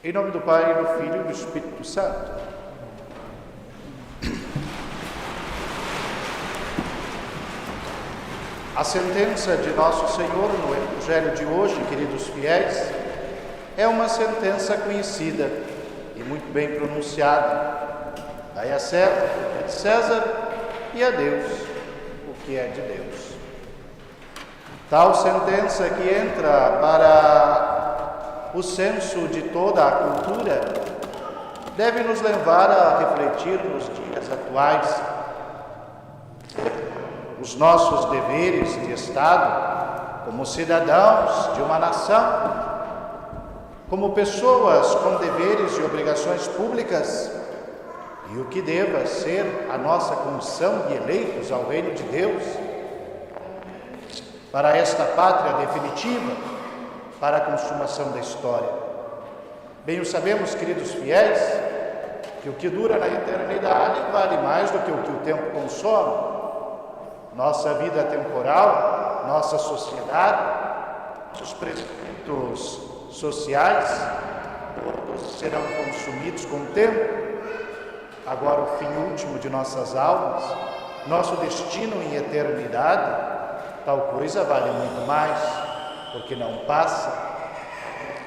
Em nome do Pai, do Filho e do Espírito Santo. A sentença de Nosso Senhor no Evangelho de hoje, queridos fiéis, é uma sentença conhecida e muito bem pronunciada. Dai a César o que é de César e a Deus o que é de Deus. Tal sentença que entra para o senso de toda a cultura deve nos levar a refletir nos dias atuais os nossos deveres de Estado como cidadãos de uma nação, como pessoas com deveres e obrigações públicas, e o que deva ser a nossa condição de eleitos ao reino de Deus, para esta pátria definitiva, para a consumação da história. Bem o sabemos, queridos fiéis, que o que dura na eternidade vale mais do que o tempo consome. Nossa vida temporal, nossa sociedade, os preceitos sociais, todos serão consumidos com o tempo. Agora o fim último de nossas almas, nosso destino em eternidade, tal coisa vale muito mais, porque não passa,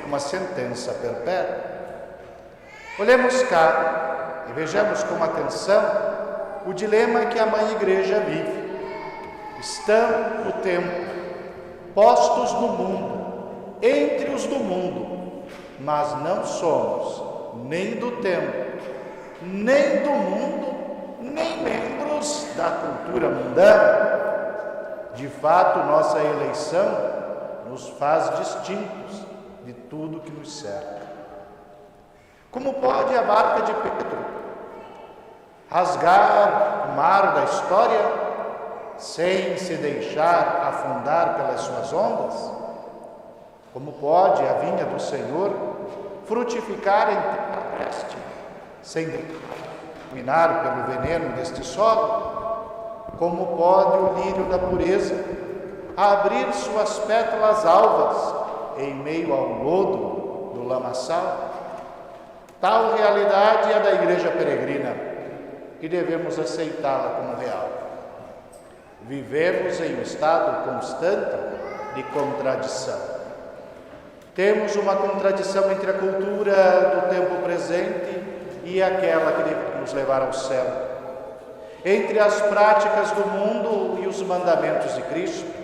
uma sentença perpétua. Olhemos cá e vejamos com atenção o dilema que a Mãe Igreja vive. Estamos no tempo, postos no mundo, entre os do mundo, mas não somos nem do tempo, nem do mundo, nem membros da cultura mundana. De fato, nossa eleição nos faz distintos de tudo que nos cerca. Como pode a barca de Pedro rasgar o mar da história sem se deixar afundar pelas suas ondas? Como pode a vinha do Senhor frutificar em terra fértil sem minar pelo veneno deste solo? Como pode o lírio da pureza abrir suas pétalas alvas em meio ao lodo do lamaçal? Tal realidade é da Igreja peregrina, que devemos aceitá-la como real. Vivemos em um estado constante de contradição. Temos uma contradição entre a cultura do tempo presente e aquela que deve nos levar ao céu, entre as práticas do mundo e os mandamentos de Cristo.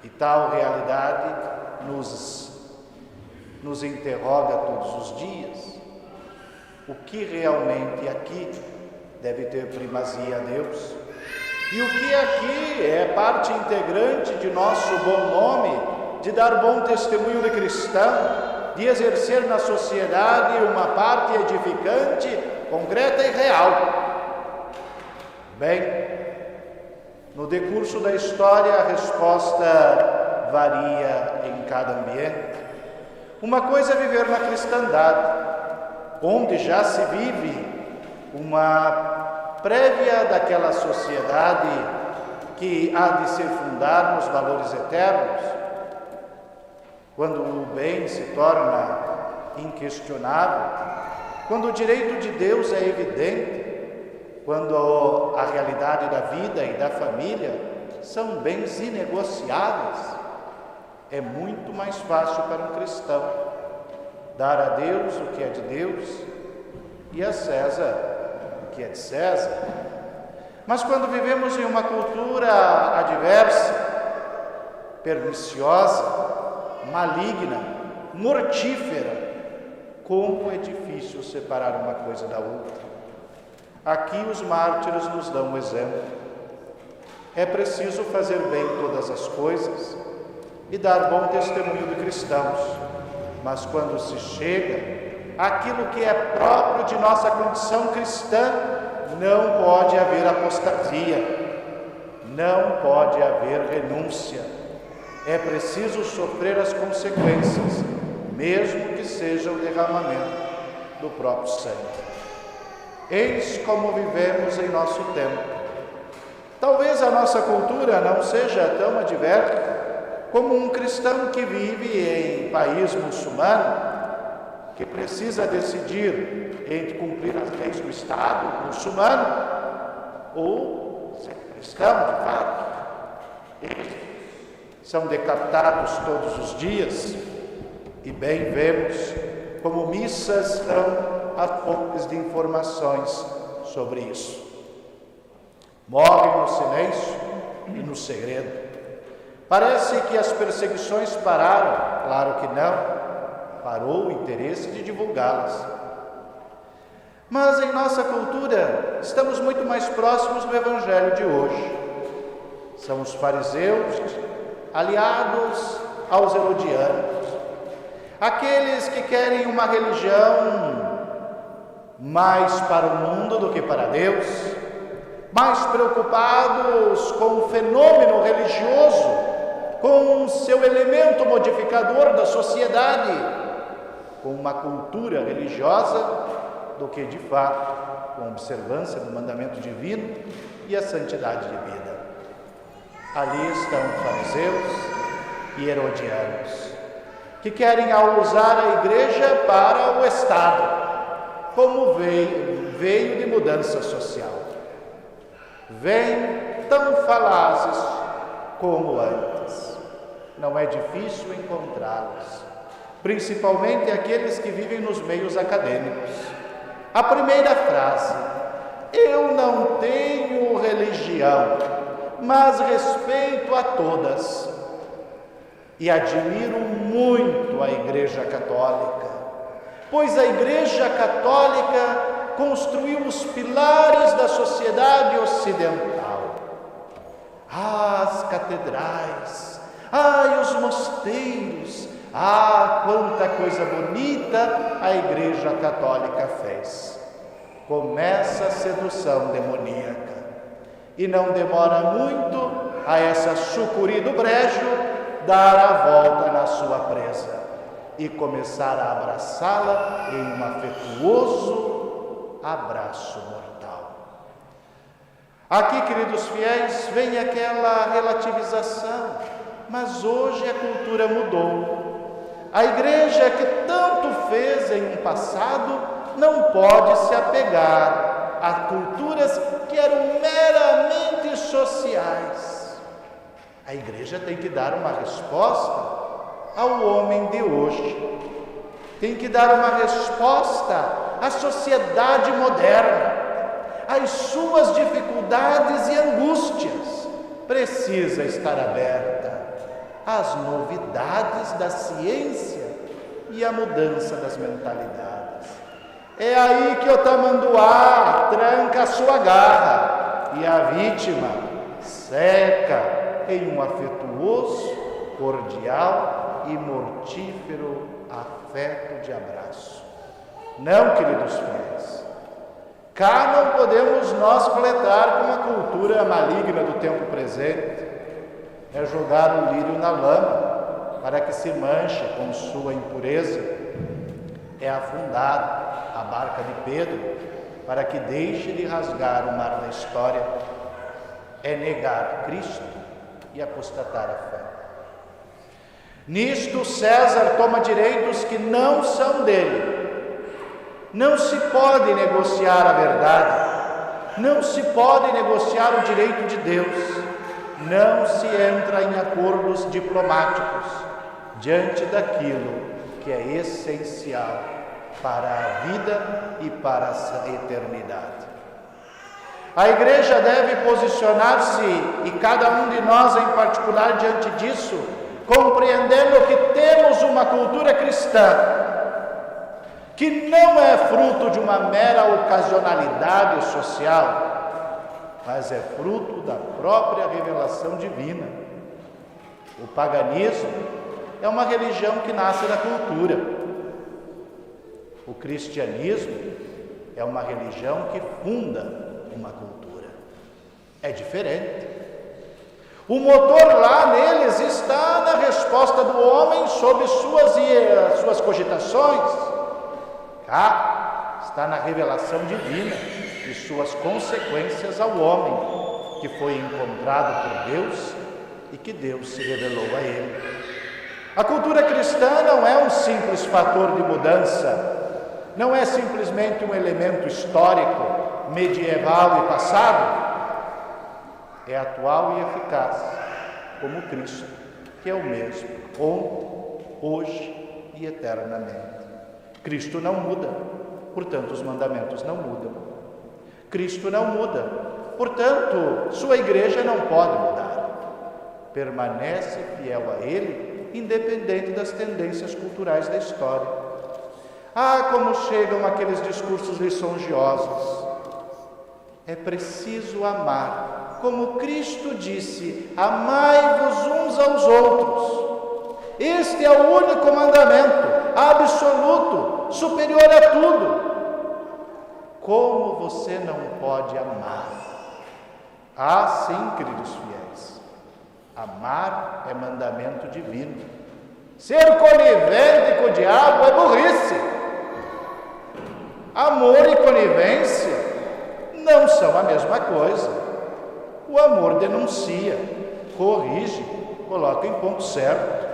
E tal realidade nos interroga todos os dias. O que realmente aqui deve ter primazia a Deus? E o que aqui é parte integrante de nosso bom nome, de dar bom testemunho de cristão, de exercer na sociedade uma parte edificante, concreta e real? Bem, no decurso da história, a resposta varia em cada ambiente. Uma coisa é viver na cristandade, onde já se vive uma prévia daquela sociedade que há de se fundar nos valores eternos, quando o bem se torna inquestionável, quando o direito de Deus é evidente, quando a realidade da vida e da família são bens inegociáveis. É muito mais fácil para um cristão dar a Deus o que é de Deus e a César o que é de César. Mas quando vivemos em uma cultura adversa, perniciosa, maligna, mortífera, como é difícil separar uma coisa da outra. Aqui os mártires nos dão um exemplo. É preciso fazer bem todas as coisas e dar bom testemunho de cristãos, mas quando se chega àquilo que é próprio de nossa condição cristã, não pode haver apostasia, não pode haver renúncia. É preciso sofrer as consequências, mesmo que seja o derramamento do próprio sangue. Eis como vivemos em nosso tempo. Talvez a nossa cultura não seja tão adversa como um cristão que vive em país muçulmano, que precisa decidir entre cumprir as leis do Estado muçulmano ou ser cristão, de fato. Eles são decapitados todos os dias e bem vemos como missas são as fontes de informações sobre isso. Morrem no silêncio e no segredo. Parece que as perseguições pararam, claro que não. Parou o interesse de divulgá-las. Mas em nossa cultura, estamos muito mais próximos do Evangelho de hoje. São os fariseus aliados aos herodianos, aqueles que querem uma religião mais para o mundo do que para Deus, mais preocupados com o fenômeno religioso, com o seu elemento modificador da sociedade, com uma cultura religiosa, do que de fato com a observância do mandamento divino e a santidade de vida. Ali estão fariseus e herodianos, que querem usar a igreja para o Estado, como veio de mudança social. Vêm tão falazes como antes. Não é difícil encontrá-los, principalmente aqueles que vivem nos meios acadêmicos. A primeira frase: eu não tenho religião, mas respeito a todas. E admiro muito a Igreja Católica, pois a Igreja Católica construiu os pilares da sociedade ocidental. As catedrais, os mosteiros, quanta coisa bonita a Igreja Católica fez. Começa a sedução demoníaca e não demora muito a essa sucuri do brejo dar a volta na sua presa e começar a abraçá-la em um afetuoso abraço mortal. Aqui, queridos fiéis, vem aquela relativização, mas hoje a cultura mudou. A igreja que tanto fez em um passado não pode se apegar a culturas que eram meramente sociais. A igreja tem que dar uma resposta ao homem de hoje. Tem que dar uma resposta à sociedade moderna, às suas dificuldades e angústias. Precisa estar aberta às novidades da ciência e à mudança das mentalidades. É aí que o tamanduá tranca a sua garra e a vítima seca em um afetuoso, cordial e mortífero afeto de abraço. Não, queridos fiéis, cá não podemos nós fletar com a cultura maligna do tempo presente. É jogar o lírio na lama para que se manche com sua impureza. É afundar a barca de Pedro para que deixe de rasgar o mar da história. É negar Cristo e apostatar a fé. Nisto César toma direitos que não são dele. Não se pode negociar a verdade, não se pode negociar o direito de Deus, não se entra em acordos diplomáticos diante daquilo que é essencial para a vida e para a eternidade. A igreja deve posicionar-se, e cada um de nós em particular, diante disso, compreendendo que temos uma cultura cristã, que não é fruto de uma mera ocasionalidade social, mas é fruto da própria revelação divina. O paganismo é uma religião que nasce da cultura. O cristianismo é uma religião que funda uma cultura. É diferente. O motor lá neles está na resposta do homem sobre suas cogitações. Cá está na revelação divina e suas consequências ao homem, que foi encontrado por Deus e que Deus se revelou a ele. A cultura cristã não é um simples fator de mudança, não é simplesmente um elemento histórico, medieval e passado. É atual e eficaz, como Cristo, que é o mesmo, ontem, hoje e eternamente. Cristo não muda, portanto os mandamentos não mudam. Cristo não muda, portanto sua igreja não pode mudar. Permanece fiel a Ele, independente das tendências culturais da história. Ah, como chegam aqueles discursos lisonjeosos. É preciso amar, como Cristo disse: amai-vos uns aos outros. Este é o único mandamento, absoluto, superior a tudo. Como você não pode amar? Ah, sim, queridos fiéis. Amar é mandamento divino. Ser conivente com o diabo é burrice. Amor e conivência não são a mesma coisa. O amor denuncia, corrige, coloca em ponto certo.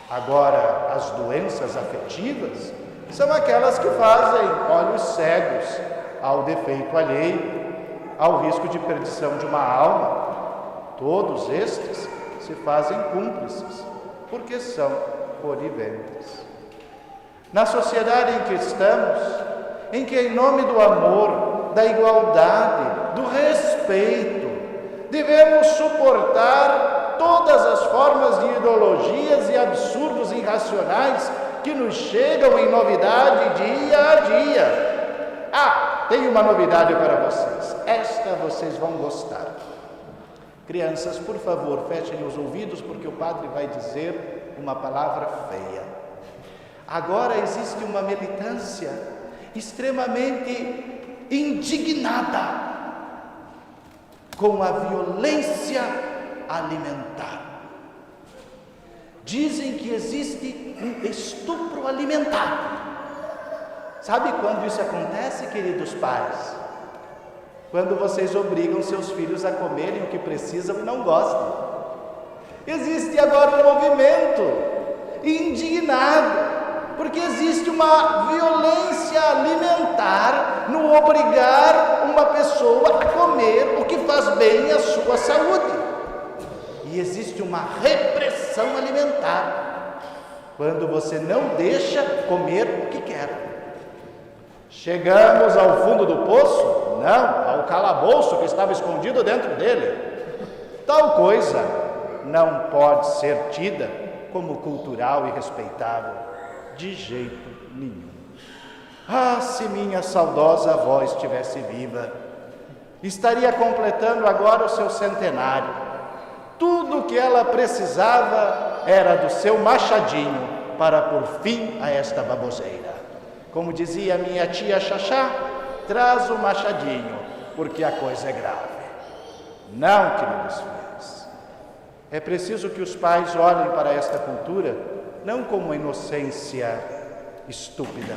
Agora, as doenças afetivas são aquelas que fazem olhos cegos ao defeito alheio, ao risco de perdição de uma alma. Todos estes se fazem cúmplices, porque são coniventes. Na sociedade em que estamos, em que em nome do amor, da igualdade, do respeito, devemos suportar todas as formas de ideologias e absurdos irracionais que nos chegam em novidade dia a dia. Ah, tenho uma novidade para vocês. Esta vocês vão gostar. Crianças, por favor, fechem os ouvidos, porque o padre vai dizer uma palavra feia. Agora existe uma militância extremamente indignada com a violência alimentar. Dizem que existe um estupro alimentar. Sabe quando isso acontece, queridos pais? Quando vocês obrigam seus filhos a comerem o que precisam e não gostam. Existe agora um movimento indignado, porque existe uma violência alimentar no obrigar uma pessoa a comer o que faz bem à sua saúde. E existe uma repressão alimentar, quando você não deixa comer o que quer. Chegamos ao fundo do poço? Não, ao calabouço que estava escondido dentro dele. Tal coisa não pode ser tida como cultural e respeitável, de jeito nenhum. Ah, se minha saudosa avó estivesse viva, estaria completando agora o seu centenário. Tudo o que ela precisava era do seu machadinho para pôr fim a esta baboseira. Como dizia minha tia Xaxá, traz o machadinho, porque a coisa é grave. Não, queridos filhos. É preciso que os pais olhem para esta cultura não com uma inocência estúpida,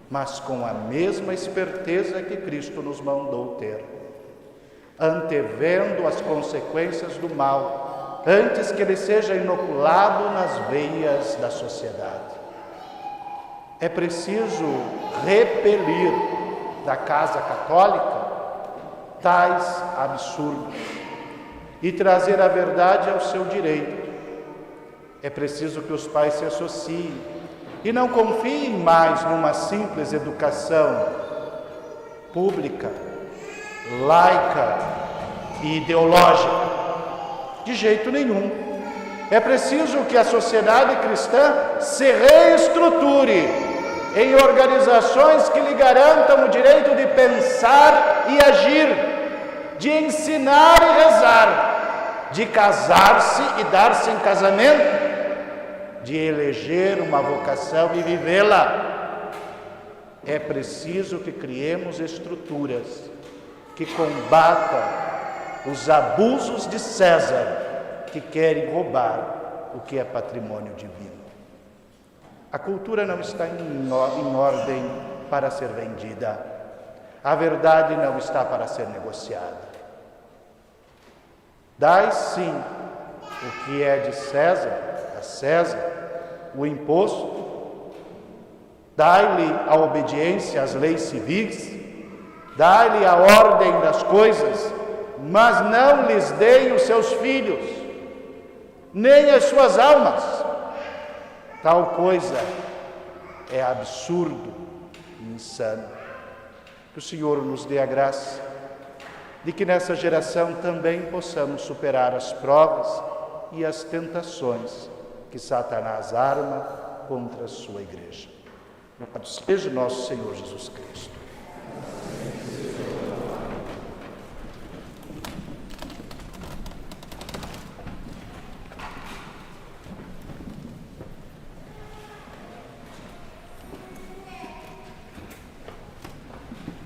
mas com a mesma esperteza que Cristo nos mandou ter, antevendo as consequências do mal, antes que ele seja inoculado nas veias da sociedade. É preciso repelir da Casa Católica tais absurdos e trazer a verdade ao seu direito. É preciso que os pais se associem e não confiem mais numa simples educação pública, laica e ideológica. De jeito nenhum. É preciso que a sociedade cristã se reestruture em organizações que lhe garantam o direito de pensar e agir, de ensinar e rezar, de casar-se e dar-se em casamento, de eleger uma vocação e vivê-la. É preciso que criemos estruturas que combatam os abusos de César, que querem roubar o que é patrimônio divino. A cultura não está em ordem para ser vendida. A verdade não está para ser negociada. Dai sim o que é de César, a César, o imposto, dai-lhe a obediência às leis civis, dai-lhe a ordem das coisas, mas não lhes deem os seus filhos, nem as suas almas. Tal coisa é absurdo e insano. Que o Senhor nos dê a graça de que nessa geração também possamos superar as provas e as tentações que Satanás arma contra a sua igreja. Louvado seja nosso Senhor Jesus Cristo.